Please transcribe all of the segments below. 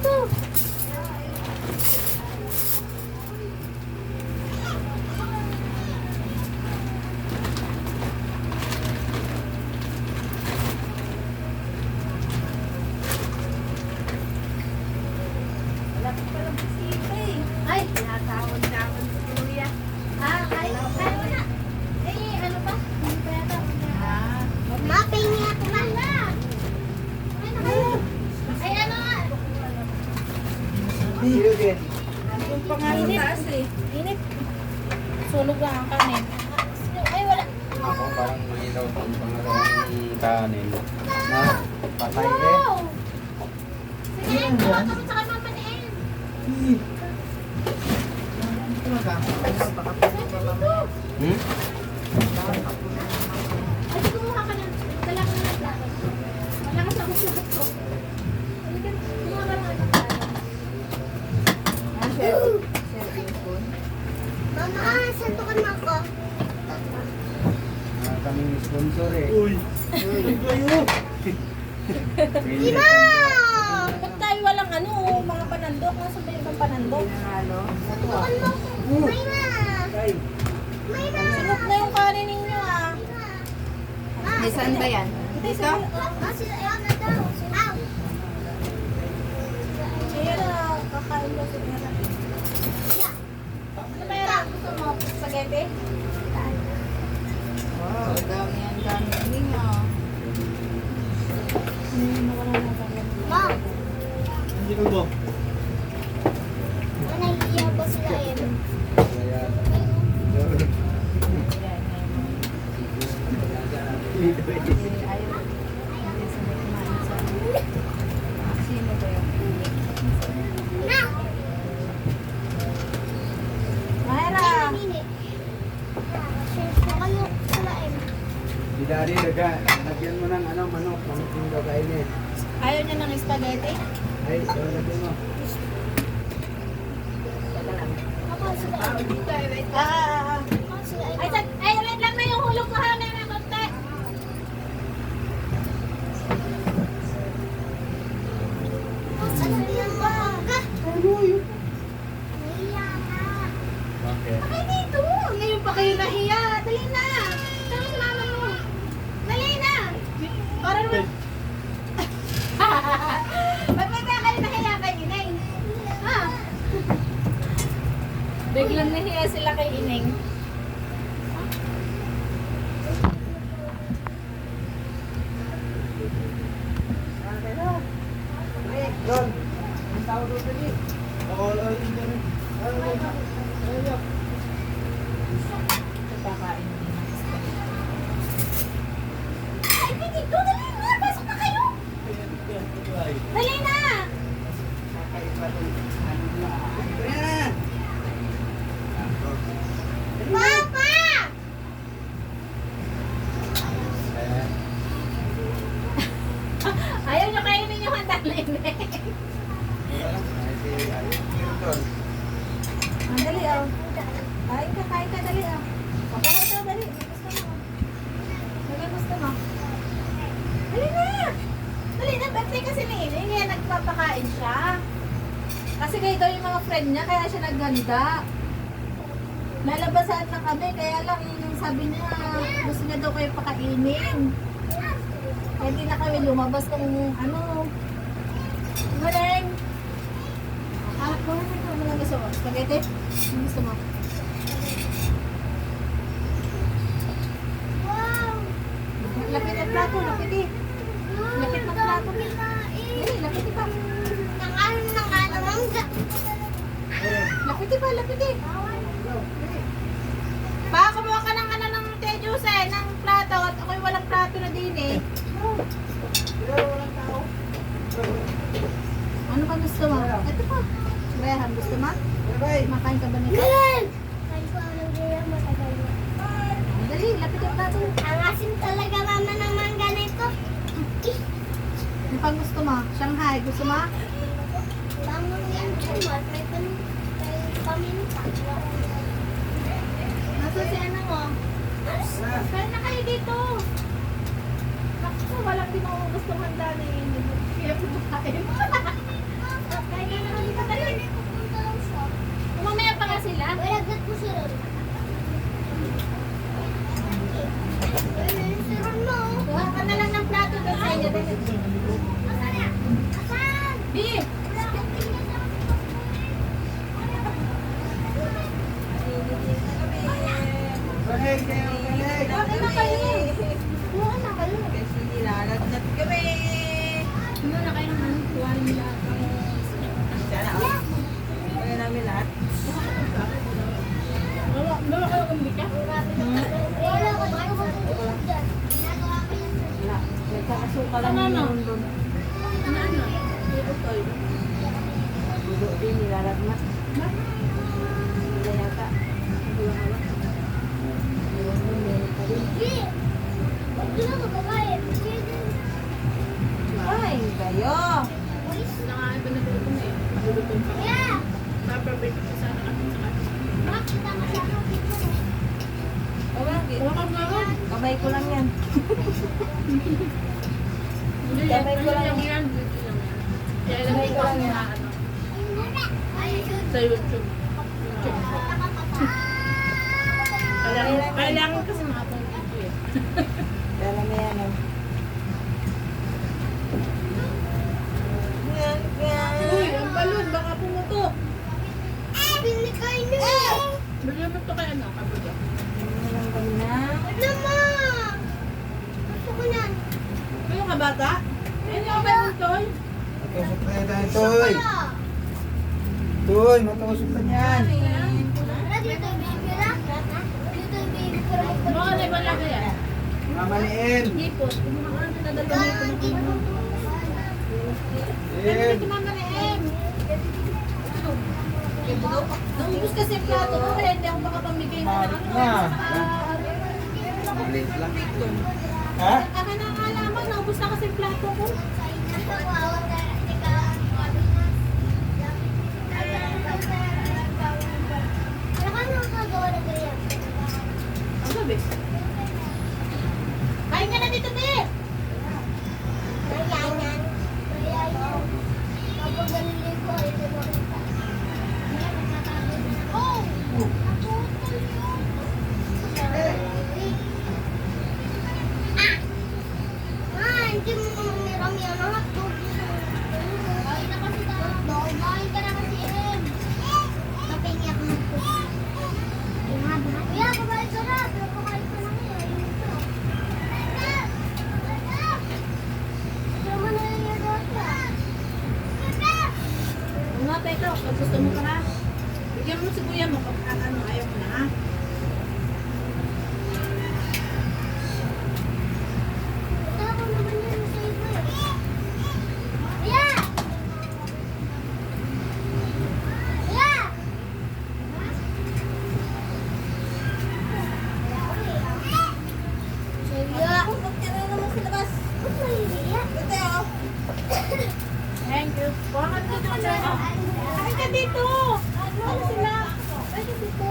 dito. Malapit pa lang bisita eh. Ay, tinatawag-tawag si Kuya. Ah, kaya mo na. Eh, ano pa? Hindi pa yata. Ah, Mapingi ako na. ay na kayo. Ay, ano nga. Yung pangalan taas eh. Init. Sunog lang ang kanin. Ay, wala. Ako parang mahilaw pa ang pangalawang kanin. Na patay eh. Wow! Sige, tawa kami sa kay Mama ni En. Hmm? Ay, kumuha ka ng dala ka ng plato. Malakas ako sa lahat ko. Halika, kumuha ka ng ano. Mama, santukan mo ako. Kaming sponsor eh. Uy! Kayo! Ina! Ba't tayo walang ano, mga panandok? Nasa ba yung panandok? Santukan mo ako. May na. Ay! May na. Sinok na yung kanin ninyo ah. May saan ba yan? Dito? Ah, sila yan na daw. Ow! Kaya na, kakain ko sila. Ano ba yan? Gusto mo? Spaghetti? Wow, dami yan dami niya. Mom, Hindi ko ba? nahihiya po sila eh. Kaya Ayaw. Hindi sila kumain sa sino ba yun? Na! Mayra! Ay, nanini. Kayo sila eh. si Daddy lagyan mo ng ano, manok. Manok yung daw kainin. Ayaw niya ng spaghetti? Ay, lagyan mo. Ako sila eh. Ako sila eh. Ay, wait lang na yung hulog ko ha, na konti. Ano yan ba? Nahiya ka. Bakit? Ay, dito! Ngayon pa kayo nahiya. Dali na! Tama sa mama mo. Dali na! Para naman... Ba't ba kayo nahiya kay Ineng? Ha? Biglang nahiya sila kay Ineng. Don! Ang tawag doon dali. Ako lang yung ganun. Kakain din ng spaghetti. Ay, dito! Dali na! Pasok na kayo! Dali na! Papa! Ayaw nyo kainin yung handa na Ineng. Dali oh. Kain ka, dali oh. Papakas na, dali. Gusto mo. Dali, gusto mo. Dali na! Dali na, birthday kasi ni Ineng. Kaya nagpapakain siya. Kasi kayo daw yung mga friend niya, kaya siya nagganda. Lalabasan na kami, kaya lang sabi niya, gusto niya daw kayo pakainin. Kaya hindi na kami lumabas ng ano. Maling! Ah, kung ano gusto mo? Spaghetti? Ano gusto mo? Wow! Lapit ang plato, lapit eh. Lapit ng plato. Eh, lapit pa. Nang ano, mangga. Lapit pa, lapit eh. Pa, kumuha ka ng ano ng tejuse, ng plato. At ako'y walang plato na din eh. Ano ba gusto mo? Ito pa. Graham, gusto mo? Makain ka ba nito? Kain ko ang gaya matagal na. Dali, lapit ang plato. Ang asim talaga mama ng mangga nito. Ano pang gusto mo? Shanghai, gusto mo? Bangon yan dyan mo. May paminta. Nasa si ano mo? Kaya na kayo dito. Naku, walang di mo gusto handa na yun. Kaya kumakain. Mamaya pa nga sila. Malaglag ko si Ron. Si Ron mo. Kuha ka na lang ng plato doon sa inyo. Asan yan? Asan? Bi! Galing kayo, galing! Kuha na kayo. Kuha na kayo. Kasi nilalagnat kami. Kuha na kayo ng kuha nila. Sana kaya namin lahat. Bawa kayo kumbi ka? Wala ko dito matutulog dyan. Ginagawa ko yan. Wala. Nagkakasuka lang Ano, ano? yun doon. Ano? Utol. Dulo din nilalagnat. Wala yata. Wala. Meron doon, meron pa din. Hindi. Ba't doon ako babae? Ay, kayo. Nangahan pa na tulog na eh. Lulutong pa. Yeah. Paprepare ko sana kami sa kanya. Makita masyado dito. Wala. Kuha ka nga. Kamay ko lang yan. Hindi Kamay ko lang yan. yan. Dito lang yan. Kaya lang Kamay ko lang yan. ano, Ay, yun. sa YouTube. Kailangan kasi makapag video eh. Kaya may ano. Yan, yan. Uy, ang balon, baka pumuto. Bili kayo na. Bigyan mo ito kay ano, kabuda. Ano lang kami na. Ano mo? Gusto ko yan. Kayo ka bata? Ayun yung ba yung toy? Matusok na yan, Gusto ko Toy! yan. Toy, matusok na yan! Wala dito yung baby na. Dito yung baby ko. Mga liba-laga yan. Mamaliin! Hipon. Kumuha ka na dalawang hipon. Em! Ito mama na M. Naubos kasi yung plato ko kaya hindi ako makapamigay na ng ano. Maliit lang. Ha? Ako na nga lamang, naubos na kasi yung plato ko. Ang gabi. Kain ka na dito, Be! Hindi mo umiram yan ang hotdog. Kain na kasi na hotdog. Kain ka na kasi Em. Kapingyak mo po. Kuya, kumain ka na. Pero kumain ka na ngayon. Ito mo na yung yodota. Kung nga, Tito, pag gusto mo ka ha, bigyan mo si kuya mo kung ano, ayaw mo na ha. Ito ako naman yan sa iba eh. Kuya! Kuya! Kuya! Ba't ka na naman sa labas? Ba't mahihiya? Ito oh. Thank you. Kuha ka dito ka dito. Kain ka dito. Ano sila? Kain ka dito.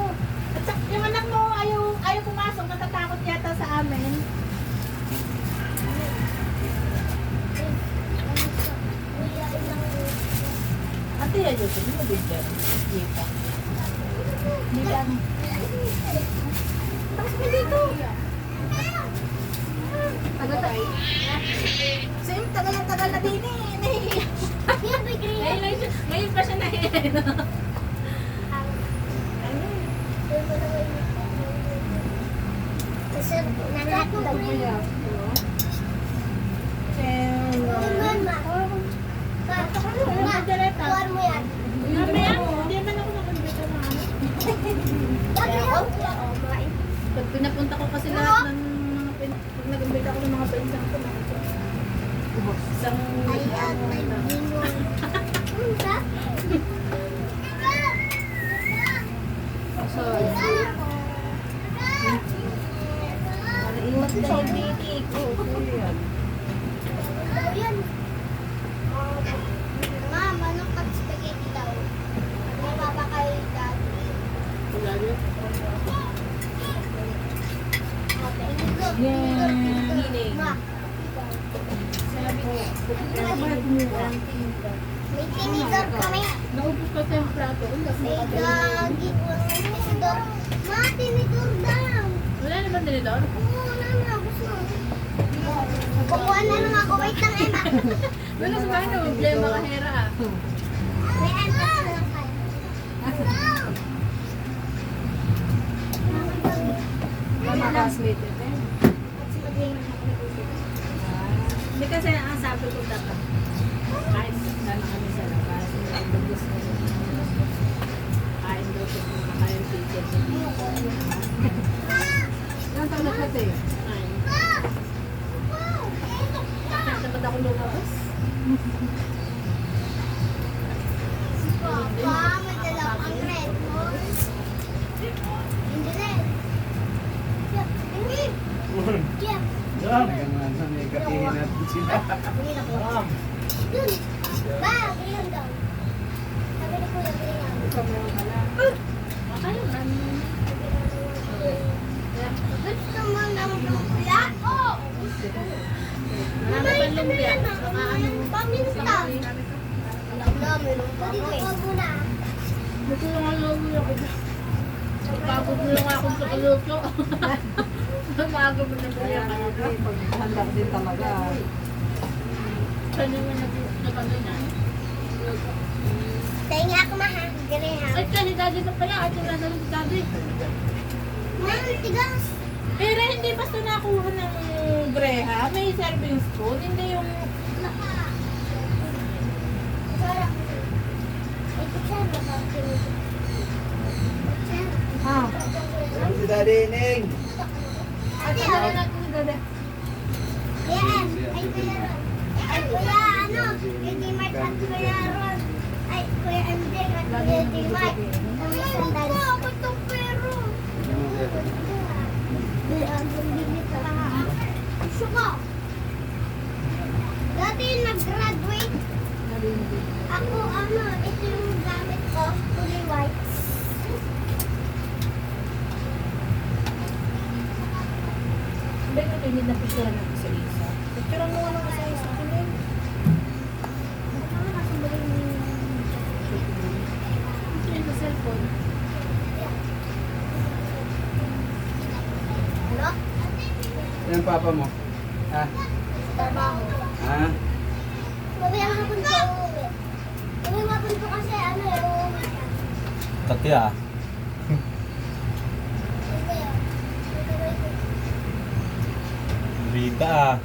At saka yung anak mo, ayaw pumasok, natatakot yata sa amin. Kuya, ilang Ate, ayun. Hindi mo bigyan. Hindi pa. Hindi lang. Tapos ka dito. Tagal-tagal. Sim, tagal na din eh. Nahihiya. Yan, may green. Ngayon pa siya nahihiya. Kasi nangatog. Kuhan mo yan. Mamaya, hindi man ako nakalimutan na ano. Pag pinapunta ko kasi lahat ng mga pag nag-invite ako ng mga pinsan ko, isang Ayan, may bingon. Punta? So, para iwas na yung baby ko. Ayan. Ma, manok at spaghetti daw. May papa kay daddy. lalo. Thank you. Yeah. Ma. Sabi ko, May tinidor kami. Naubos kasi yung plato. May gagi ko ng tinidor. Ma, tinidor daw. Wala naman din ito. Oo, nana, gusto mo. Kukuha na lang ako. Wait lang, Emma. Wala sa bahay na problema ka, Hera. May antas na lang kayo. Mga classmate ito. Hindi kasi ang sabi ko dapat. Kahit na kami sa labas. Hindi gusto ko. Kain daw ko kung kakain ticket. Yan talaga ito eh. Kain. Dapat ako lumabas. Papa, may dala kang Red Bull. Hindi rin. Hindi. Yeah. Hanggang ano, may katihin natin sila. Dun. Ba, ganyan daw. Sabi ni Kuya, ganyan. Ayun, Gusto mo ng lumpia? Oo. Marami pa lumpia. Saka ano, Paminta. Wala, meron pa ko eh. Gusto lang ang logo ako. Pagod mo lang ako sa kaluto. Umaga mo na kaya kaya. Paghanda din talaga. Saan naman nagkano na? Tayo nga ako maha. Ganyan. Ay, kasi daddy na pala. At yung nasa si daddy. May tigas. Pero hindi basta nakuha ng breha. May serving spoon. Hindi yung... Sarap. Ito siya, nakakilip. Ah. Ano si Daddy Ning? Ate, Ano natin si Dada? Kuya Em. Ay, Kuya Ron. Ay, Kuya ano? Kuya Dimart at Kuya Ron. Ay, Kuya MJ at Kuya Dimart. May sandal. Ako itong pero. Bibit ka lang. Suko. Dati yung nag-graduate. Ako, ano, ito yung gamit ko. Kulay white. Hindi ko tinid na picture ng isa-isa. Picture mo nga ng isa-isa. Hindi. Ano nakasabay yung... Ito yung sa cellphone. Ano? Yan papa mo. Ha? Trabaho. Ha? Mamayang hapon ko uuwi. Mamayang hapon ko kasi ano eh, uuwi siya. Tati ah. Ito yun. Ito ba ito? Rita ah.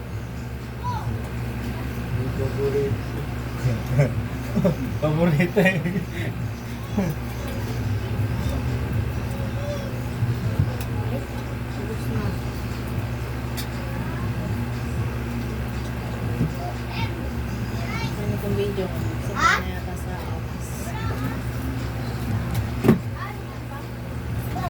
Paborito eh. Ano itong video ko? Sa Ha? yata sa